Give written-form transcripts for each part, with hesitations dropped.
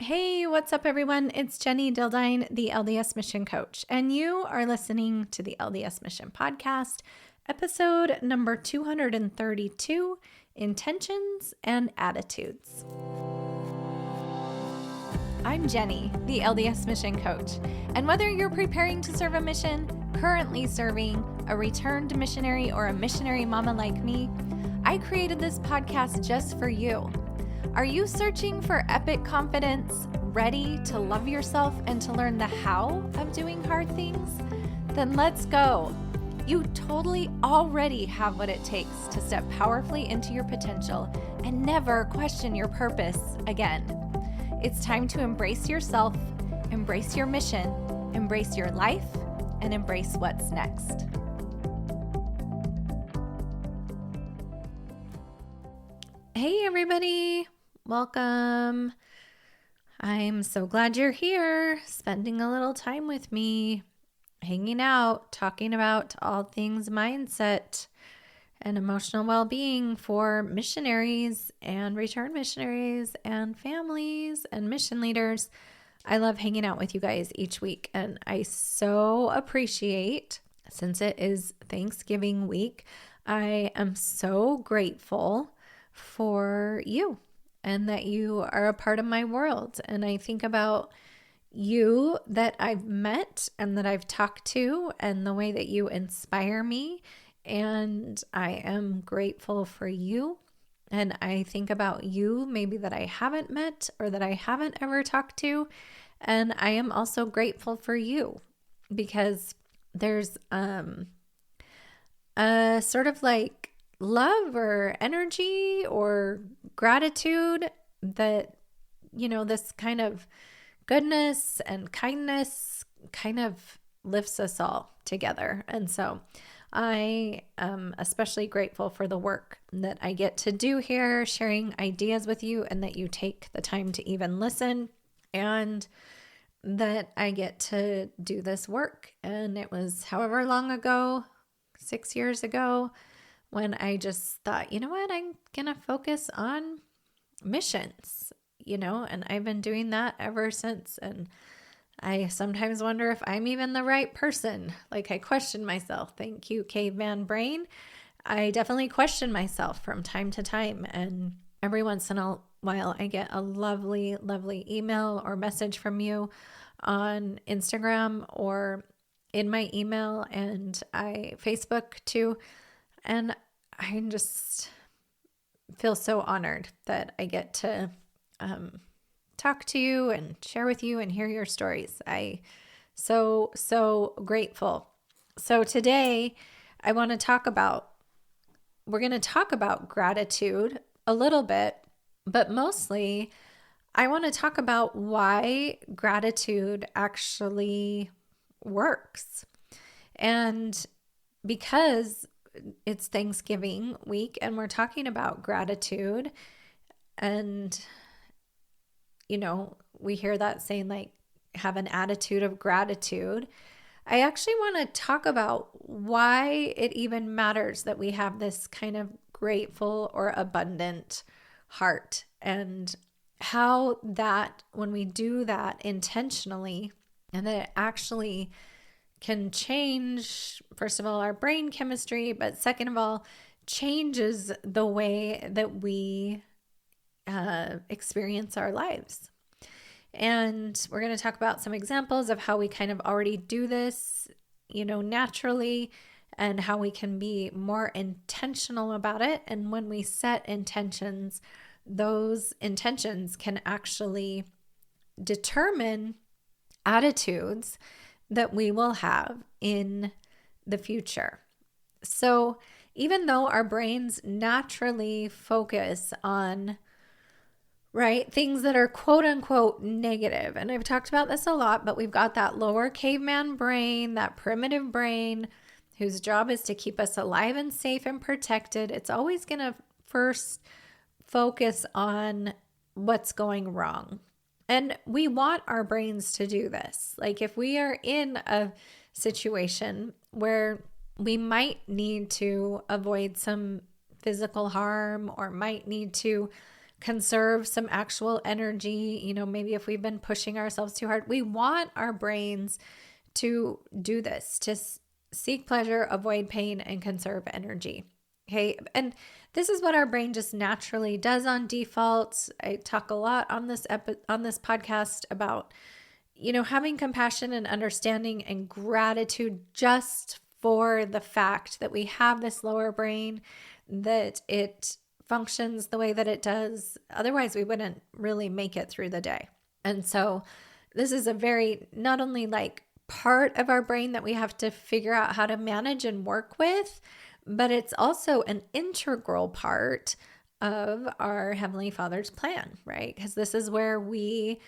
Hey, what's up, everyone? It's Jenny Dildine, the LDS Mission Coach, and you are listening to the LDS Mission Podcast, episode number 232, Intentions and Attitudes. I'm Jenny, the LDS Mission Coach, and whether you're preparing to serve a mission, currently serving, a returned missionary, or a missionary mama like me, I created this podcast just for you. Are you searching for epic confidence, ready to love yourself and to learn the how of doing hard things? Then let's go. You totally already have what it takes to step powerfully into your potential and never question your purpose again. It's time to embrace yourself, embrace your mission, embrace your life, and embrace what's next. Hey, everybody. Welcome. I'm so glad you're here, spending a little time with me, hanging out, talking about all things mindset and emotional well-being for missionaries and return missionaries and families and mission leaders. I love hanging out with you guys each week, and I so appreciate, since it is Thanksgiving week, I am so grateful for you and that you are a part of my world. And I think about you that I've met and that I've talked to and the way that you inspire me. And I am grateful for you. And I think about you maybe that I haven't met or that I haven't ever talked to. And I am also grateful for you because there's a sort of like love or energy or gratitude that, this kind of goodness and kindness kind of lifts us all together. And so I am especially grateful for the work that I get to do here, sharing ideas with you, and that you take the time to even listen, and that I get to do this work. And it was however long ago, 6 years ago, when I just thought, you know what, I'm going to focus on missions, and I've been doing that ever since. And I sometimes wonder if I'm even the right person. Like, I question myself. Thank you, caveman brain. I definitely question myself from time to time. And every once in a while, I get a lovely, lovely email or message from you on Instagram or in my email, and Facebook too. And I just feel so honored that I get to talk to you and share with you and hear your stories. So grateful. So today we're going to talk about gratitude a little bit, but mostly I want to talk about why gratitude actually works. And because it's Thanksgiving week and we're talking about gratitude, and we hear that saying, like, have an attitude of gratitude. I actually want to talk about why it even matters that we have this kind of grateful or abundant heart, and how that when we do that intentionally, and that it actually can change, first of all, our brain chemistry, but second of all, changes the way that we experience our lives. And we're going to talk about some examples of how we kind of already do this, naturally, and how we can be more intentional about it. And when we set intentions, those intentions can actually determine attitudes that we will have in the future. So even though our brains naturally focus on, things that are quote unquote negative, and I've talked about this a lot, but we've got that lower caveman brain, that primitive brain, whose job is to keep us alive and safe and protected. It's always going to first focus on what's going wrong. And we want our brains to do this. Like, if we are in a situation where we might need to avoid some physical harm or might need to conserve some actual energy. Maybe if we've been pushing ourselves too hard, we want our brains to do this, to seek pleasure, avoid pain, and conserve energy. Okay. And this is what our brain just naturally does on default. I talk a lot on this podcast about, having compassion and understanding and gratitude just for the fact that we have this lower brain, that it functions the way that it does. Otherwise, we wouldn't really make it through the day. And so this is a very, not only like part of our brain that we have to figure out how to manage and work with, but it's also an integral part of our Heavenly Father's plan, right? Because this is where we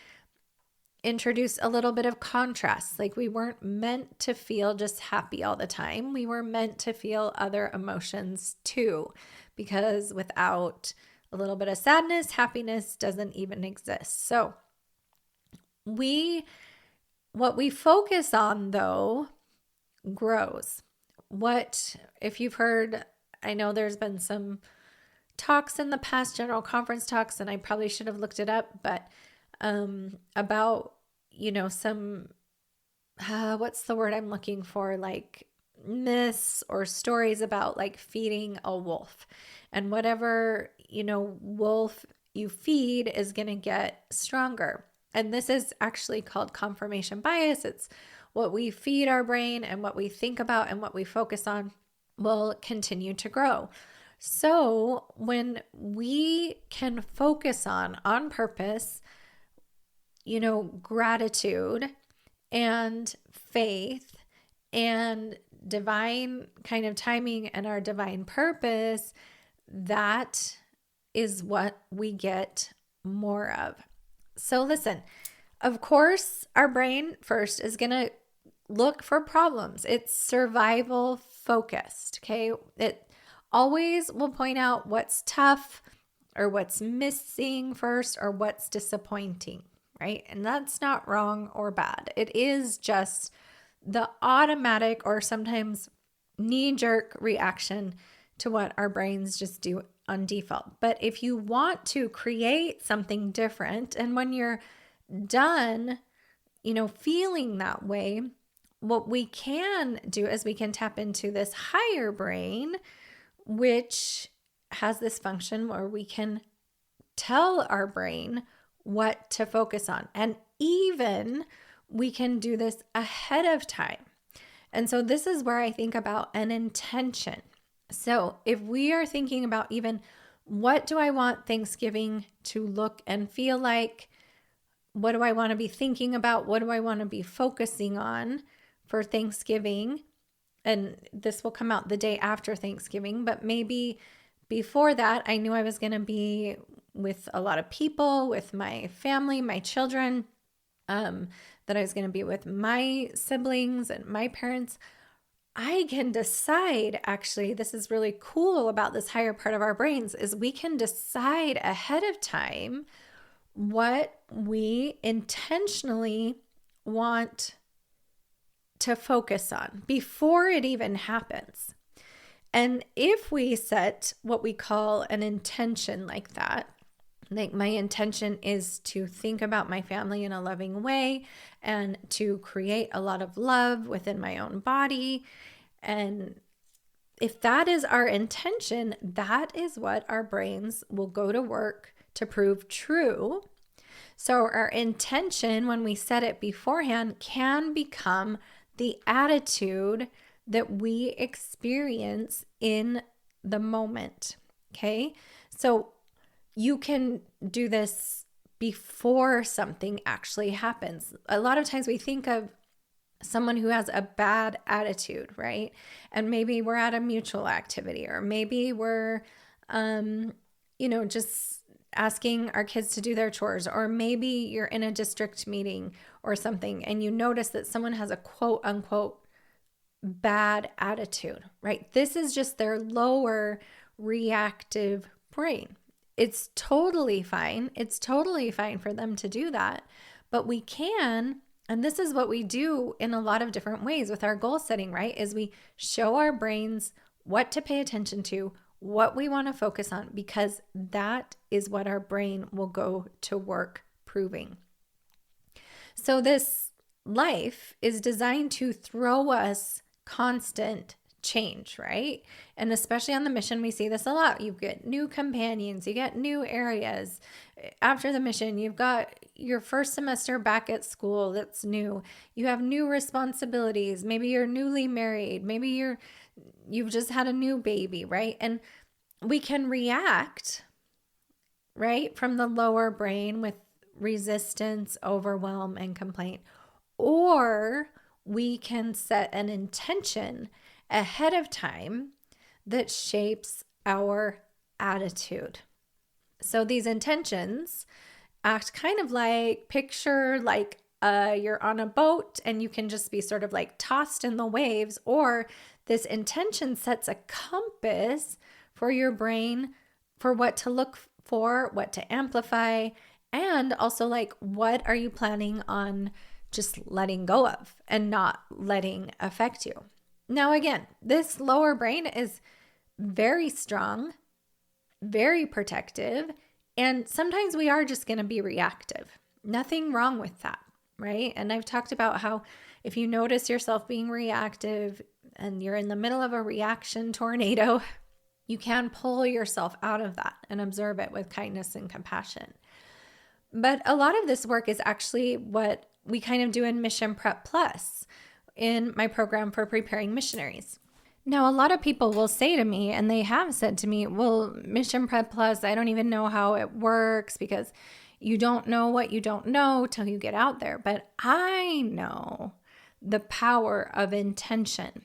introduce a little bit of contrast. Like, we weren't meant to feel just happy all the time. We were meant to feel other emotions too, because without a little bit of sadness, happiness doesn't even exist. So what we focus on, though, grows. If you've heard, I know there's been some talks in the past, general conference talks, and I probably should have looked it up, but about, some, what's the word I'm looking for? Like myths or stories about like feeding a wolf, and whatever, wolf you feed is going to get stronger. And this is actually called confirmation bias. It's what we feed our brain, and what we think about and what we focus on will continue to grow. So when we can focus on purpose, gratitude and faith and divine kind of timing and our divine purpose, that is what we get more of. So listen, of course, our brain first is going to look for problems. It's survival focused, okay? It always will point out what's tough or what's missing first or what's disappointing, right? And that's not wrong or bad. It is just the automatic or sometimes knee-jerk reaction to what our brains just do on default. But if you want to create something different, and when you're done, feeling that way, what we can do is we can tap into this higher brain, which has this function where we can tell our brain what to focus on. And even we can do this ahead of time. And so this is where I think about an intention. So if we are thinking about even, what do I want Thanksgiving to look and feel like? What do I want to be thinking about? What do I want to be focusing on for Thanksgiving? And this will come out the day after Thanksgiving, but maybe before that, I knew I was going to be with a lot of people, with my family, my children, that I was going to be with my siblings and my parents. I can decide, actually, this is really cool about this higher part of our brains, is we can decide ahead of time what we intentionally want to focus on before it even happens. And if we set what we call an intention like that, like my intention is to think about my family in a loving way and to create a lot of love within my own body. And if that is our intention, that is what our brains will go to work to prove true. So our intention, when we set it beforehand, can become the attitude that we experience in the moment. Okay? So you can do this before something actually happens. A lot of times we think of someone who has a bad attitude, right? And maybe we're at a mutual activity, or maybe we're, just asking our kids to do their chores, or maybe you're in a district meeting or something and you notice that someone has a quote unquote bad attitude, right? This is just their lower reactive brain. It's totally fine. It's totally fine for them to do that. But we can, and this is what we do in a lot of different ways with our goal setting, right? Is we show our brains what to pay attention to, what we want to focus on, because that is what our brain will go to work proving. So this life is designed to throw us constant change, right? And especially on the mission, we see this a lot. You get new companions, you get new areas. After the mission, you've got your first semester back at school that's new. You have new responsibilities. Maybe you're newly married. Maybe you've just had a new baby, right? And we can react, right, from the lower brain with resistance, overwhelm, and complaint. Or we can set an intention ahead of time that shapes our attitude. So these intentions act kind of like, picture like you're on a boat and you can just be sort of like tossed in the waves, or this intention sets a compass for your brain for what to look for, what to amplify, and also like what are you planning on just letting go of and not letting affect you. Now, again, this lower brain is very strong, very protective, and sometimes we are just going to be reactive. Nothing wrong with that, right? And I've talked about how if you notice yourself being reactive and you're in the middle of a reaction tornado, you can pull yourself out of that and observe it with kindness and compassion. But a lot of this work is actually what we kind of do in Mission Prep Plus in my program for preparing missionaries. Now, a lot of people will say to me, and they have said to me, well, Mission Prep Plus, I don't even know how it works because you don't know what you don't know till you get out there. But I know the power of intention.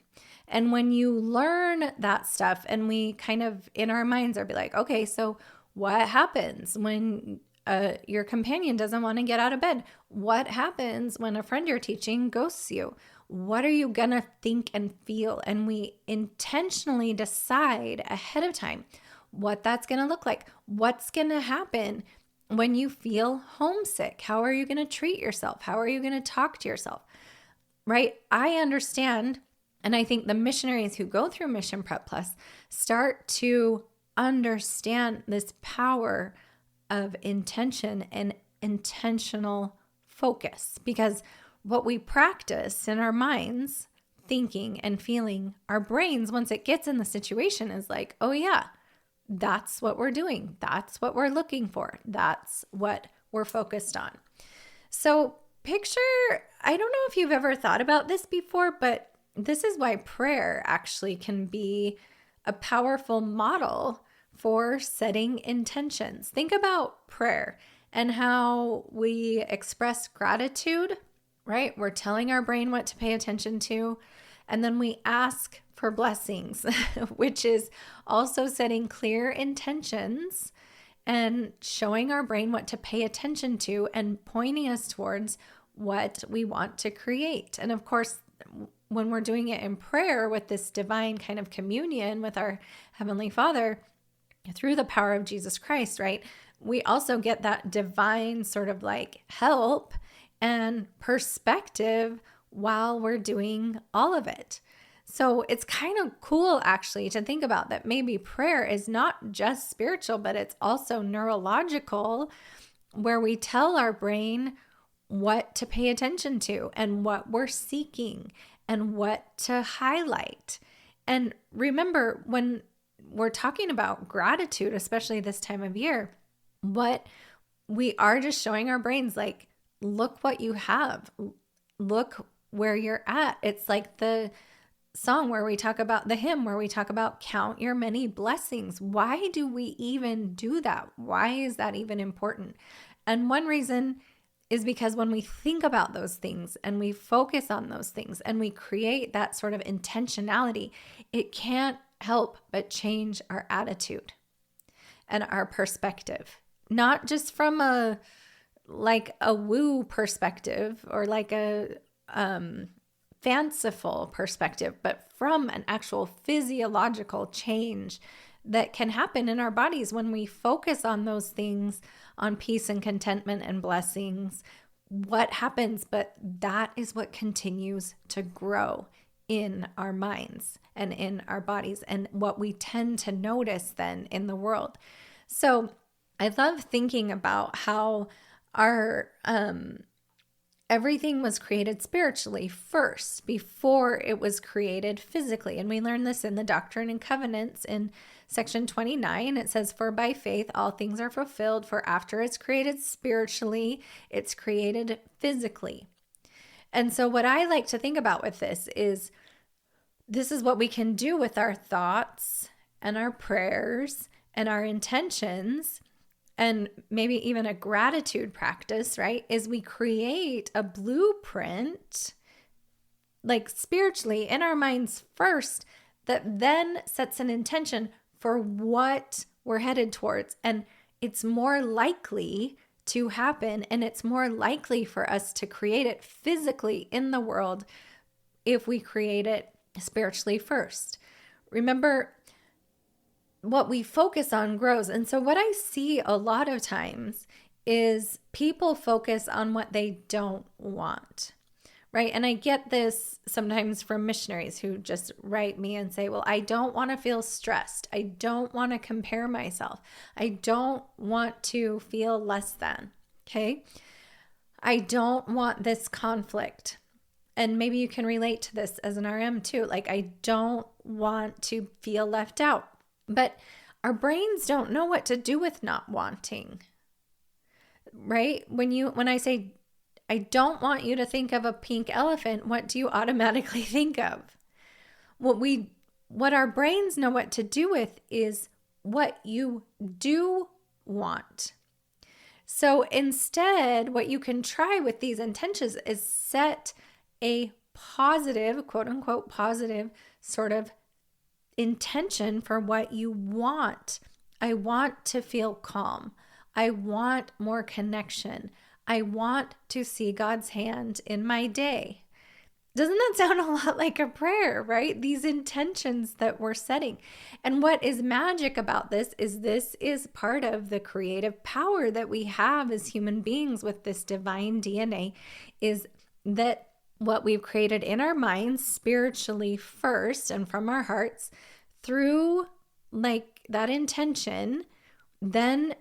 And when you learn that stuff, and we kind of in our minds are be like, okay, so what happens when your companion doesn't want to get out of bed? What happens when a friend you're teaching ghosts you? What are you going to think and feel? And we intentionally decide ahead of time what that's going to look like. What's going to happen when you feel homesick? How are you going to treat yourself? How are you going to talk to yourself? Right? I understand. And I think the missionaries who go through Mission Prep Plus start to understand this power of intention and intentional focus, because what we practice in our minds, thinking and feeling, our brains, once it gets in the situation, is like, oh yeah, that's what we're doing. That's what we're looking for. That's what we're focused on. So picture, I don't know if you've ever thought about this before, but this is why prayer actually can be a powerful model for setting intentions. Think about prayer and how we express gratitude, right? We're telling our brain what to pay attention to. And then we ask for blessings, which is also setting clear intentions and showing our brain what to pay attention to and pointing us towards what we want to create. And of course, when we're doing it in prayer with this divine kind of communion with our Heavenly Father through the power of Jesus Christ, right? We also get that divine sort of like help and perspective while we're doing all of it. So it's kind of cool actually to think about that maybe prayer is not just spiritual, but it's also neurological, where we tell our brain what to pay attention to and what we're seeking and what to highlight. And remember, when we're talking about gratitude, especially this time of year, what we are just showing our brains, like, look what you have. Look where you're at. It's like the song where we talk about, the hymn where we talk about count your many blessings. Why do we even do that? Why is that even important? And one reason is because when we think about those things and we focus on those things and we create that sort of intentionality, it can't help but change our attitude and our perspective. Not just from a woo perspective or like a fanciful perspective, but from an actual physiological change that can happen in our bodies when we focus on those things, on peace and contentment and blessings. What happens? But that is what continues to grow in our minds and in our bodies, and what we tend to notice then in the world. So I love thinking about how our everything was created spiritually first before it was created physically. And we learn this in the Doctrine and Covenants in section 29. It says, "For by faith all things are fulfilled, for after it's created spiritually, it's created physically." And so what I like to think about with this is what we can do with our thoughts and our prayers and our intentions, and maybe even a gratitude practice, right? Is we create a blueprint, like spiritually in our minds first, that then sets an intention for what we're headed towards. And it's more likely to happen, and it's more likely for us to create it physically in the world if we create it spiritually first. Remember, what we focus on grows. And so what I see a lot of times is people focus on what they don't want, right? And I get this sometimes from missionaries who just write me and say, well, I don't want to feel stressed. I don't want to compare myself. I don't want to feel less than, okay? I don't want this conflict. And maybe you can relate to this as an RM too. Like, I don't want to feel left out. But our brains don't know what to do with not wanting, right? When I say, I don't want you to think of a pink elephant, what do you automatically think of? What our brains know what to do with is what you do want. So instead, what you can try with these intentions is set a positive, quote unquote, positive sort of intention for what you want. I want to feel calm. I want more connection. I want to see God's hand in my day. Doesn't that sound a lot like a prayer, right? These intentions that we're setting. And what is magic about this is part of the creative power that we have as human beings with this divine DNA, is that what we've created in our minds spiritually first and from our hearts through like that intention then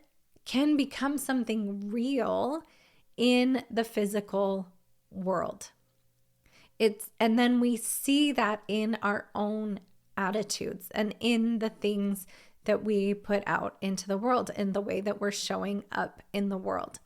can become something real in the physical world. And then we see that in our own attitudes and in the things that we put out into the world, in the way that we're showing up in the world.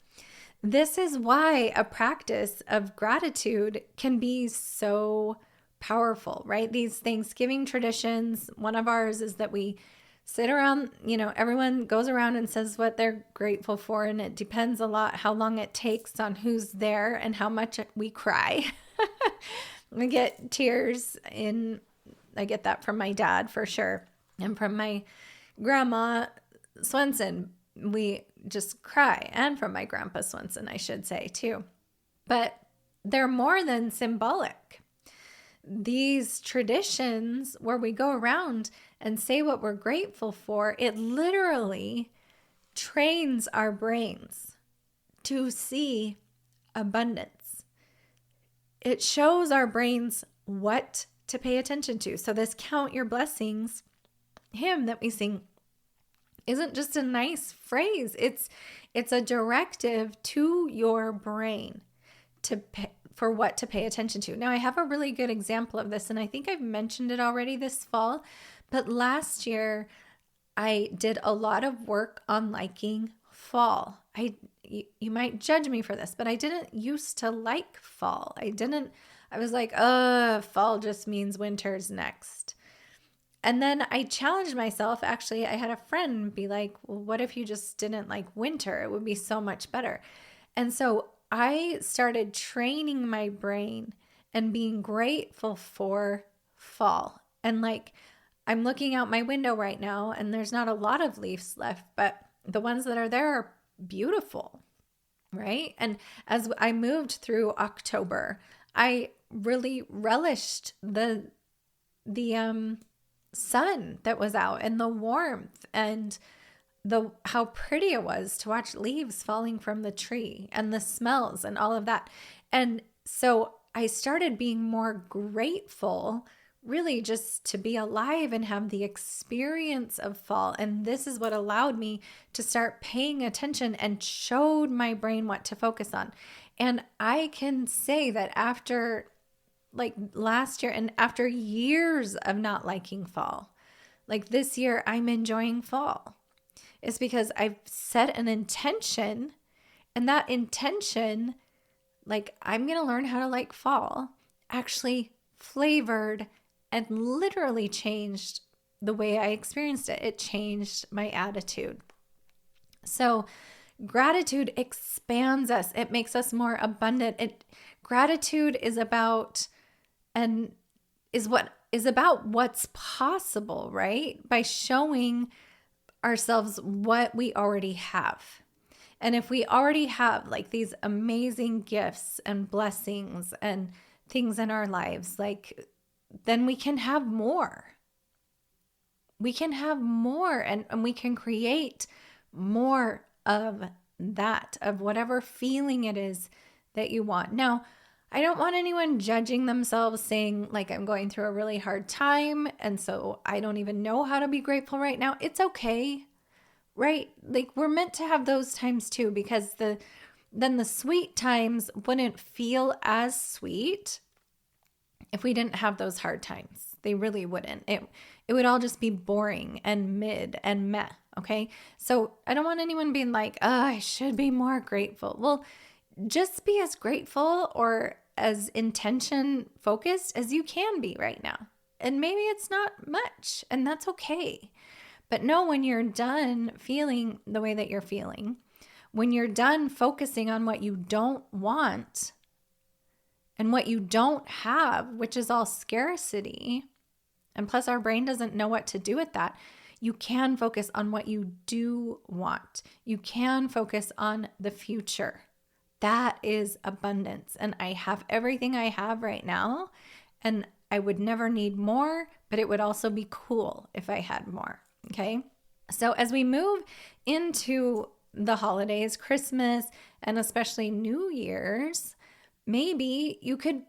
This is why a practice of gratitude can be so powerful, right? These Thanksgiving traditions, one of ours is that we sit around, everyone goes around and says what they're grateful for. And it depends a lot how long it takes on who's there and how much we cry. I get tears I get that from my dad for sure. And from my grandma Swenson, we just cry. And from my grandpa Swenson, I should say too. But they're more than symbolic. These traditions where we go around and say what we're grateful for, it literally trains our brains to see abundance. It shows our brains what to pay attention to. So this count your blessings hymn that we sing isn't just a nice phrase. It's a directive to your brain for what to pay attention to. Now, I have a really good example of this, and I think I've mentioned it already this fall, but last year I did a lot of work on liking fall. You might judge me for this, but I didn't used to like fall. I was like, fall just means winter's next. And then I challenged myself. Actually, I had a friend be like, well, what if you just didn't like winter? It would be so much better. And so I started training my brain and being grateful for fall. And like, I'm looking out my window right now and there's not a lot of leaves left, but the ones that are there are beautiful, right? And as I moved through October, I really relished the sun that was out and the warmth and how pretty it was to watch leaves falling from the tree and the smells and all of that. And so I started being more grateful, really just to be alive and have the experience of fall. And this is what allowed me to start paying attention and showed my brain what to focus on. And I can say that after like last year and after years of not liking fall, like this year, I'm enjoying fall. It's because I've set an intention, and that intention, like I'm going to learn how to like fall, actually flavored and literally changed the way I experienced it. It changed my attitude. So gratitude expands us. It makes us more abundant. Gratitude is about what's possible, right? By showing ourselves what we already have. And if we already have like these amazing gifts and blessings and things in our lives, like then we can have more. We can have more and we can create more of that, of whatever feeling it is that you want. Now, I don't want anyone judging themselves saying like I'm going through a really hard time and so I don't even know how to be grateful right now. It's okay, right? Like we're meant to have those times too, because then the sweet times wouldn't feel as sweet if we didn't have those hard times. They really wouldn't. It would all just be boring and mid and meh, okay? So I don't want anyone being like, oh, I should be more grateful. Well, just be as grateful or as intention focused as you can be right now. And maybe it's not much, and that's okay. But know when you're done feeling the way that you're feeling, when you're done focusing on what you don't want and what you don't have, which is all scarcity, and plus our brain doesn't know what to do with that, you can focus on what you do want. You can focus on the future. That is abundance. And I have everything I have right now, and I would never need more, but it would also be cool if I had more. Okay. So as we move into the holidays, Christmas, and especially New Year's, maybe you could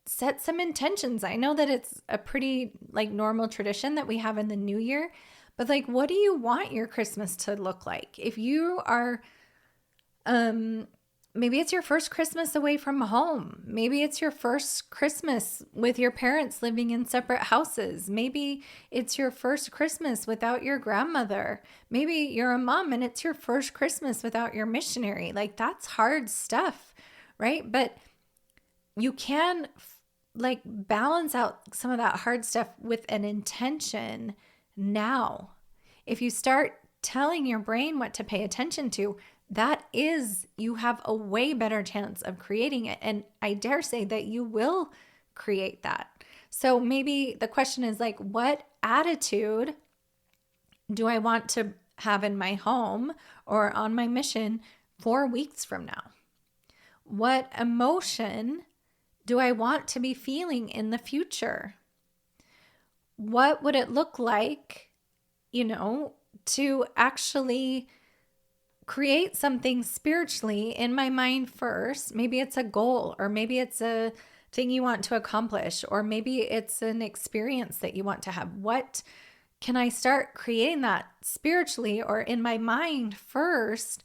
set some intentions. I know that it's a pretty like normal tradition that we have in the new year, but like, what do you want your Christmas to look like? If you are, maybe it's your first Christmas away from home. Maybe it's your first Christmas with your parents living in separate houses. Maybe it's your first Christmas without your grandmother. Maybe you're a mom and it's your first Christmas without your missionary. Like that's hard stuff, right? But you can like balance out some of that hard stuff with an intention now. If you start telling your brain what to pay attention to, you have a way better chance of creating it. And I dare say that you will create that. So maybe the question is like, what attitude do I want to have in my home or on my mission 4 weeks from now? What emotion do I want to be feeling in the future? What would it look like, to actually create something spiritually in my mind first? Maybe it's a goal, or maybe it's a thing you want to accomplish, or maybe it's an experience that you want to have. What can I start creating that spiritually or in my mind first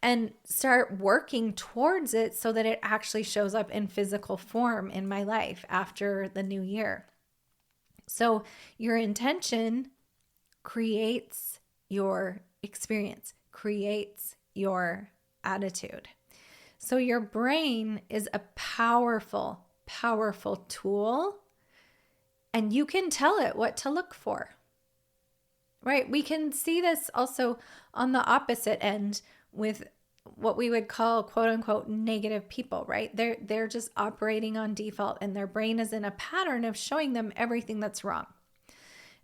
and start working towards it so that it actually shows up in physical form in my life after the new year? So your intention creates your experience, creates your attitude. So your brain is a powerful, powerful tool, and you can tell it what to look for, right? We can see this also on the opposite end with what we would call quote unquote negative people, right? They're just operating on default, and their brain is in a pattern of showing them everything that's wrong.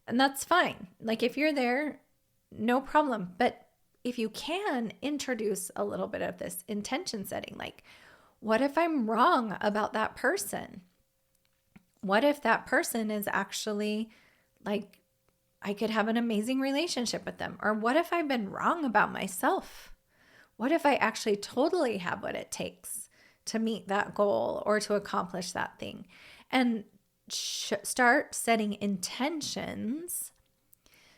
And that's fine. Like if you're there, no problem. But if you can introduce a little bit of this intention setting, like what if I'm wrong about that person? What if that person is actually like, I could have an amazing relationship with them? Or what if I've been wrong about myself? What if I actually totally have what it takes to meet that goal or to accomplish that thing. And start setting intentions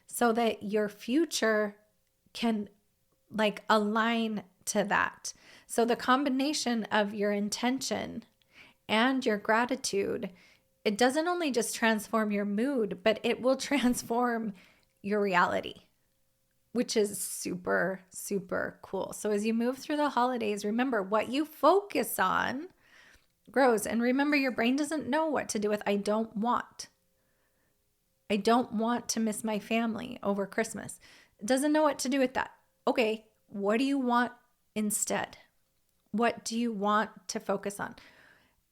so that your future can like align to that. So the combination of your intention and your gratitude, it doesn't only just transform your mood, but it will transform your reality, which is super, super cool. So as you move through the holidays, remember what you focus on grows. And remember, your brain doesn't know what to do with I don't want to miss my family over Christmas. It doesn't know what to do with that. Okay, what do you want instead? What do you want to focus on?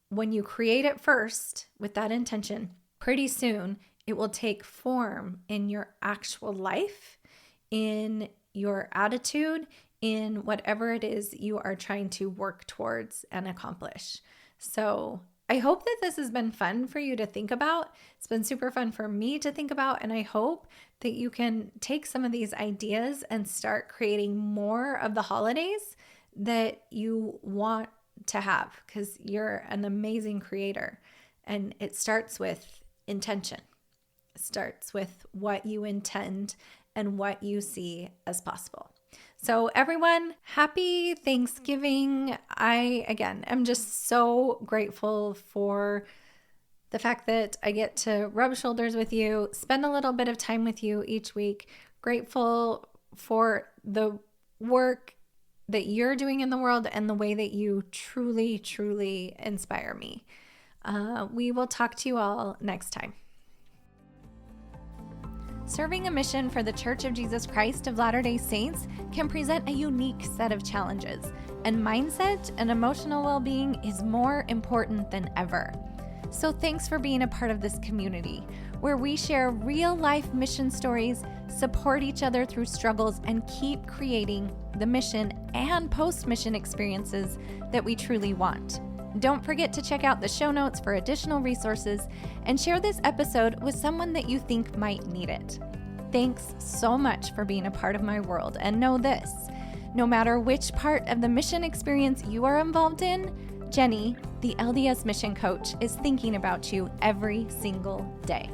When you create it first with that intention, pretty soon it will take form in your actual life, in your attitude, in whatever it is you are trying to work towards and accomplish. So I hope that this has been fun for you to think about. It's been super fun for me to think about, and I hope that you can take some of these ideas and start creating more of the holidays that you want to have, because you're an amazing creator. And it starts with intention. It starts with what you intend and what you see as possible. So everyone, happy Thanksgiving. I, again, am just so grateful for the fact that I get to rub shoulders with you, spend a little bit of time with you each week. Grateful for the work that you're doing in the world and the way that you truly, truly inspire me. We will talk to you all next time. Serving a mission for the Church of Jesus Christ of Latter-day Saints can present a unique set of challenges, and mindset and emotional well-being is more important than ever. So thanks for being a part of this community, where we share real-life mission stories, support each other through struggles, and keep creating the mission and post-mission experiences that we truly want. Don't forget to check out the show notes for additional resources and share this episode with someone that you think might need it. Thanks so much for being a part of my world, and know this: no matter which part of the mission experience you are involved in, Jenny, the LDS mission coach, is thinking about you every single day.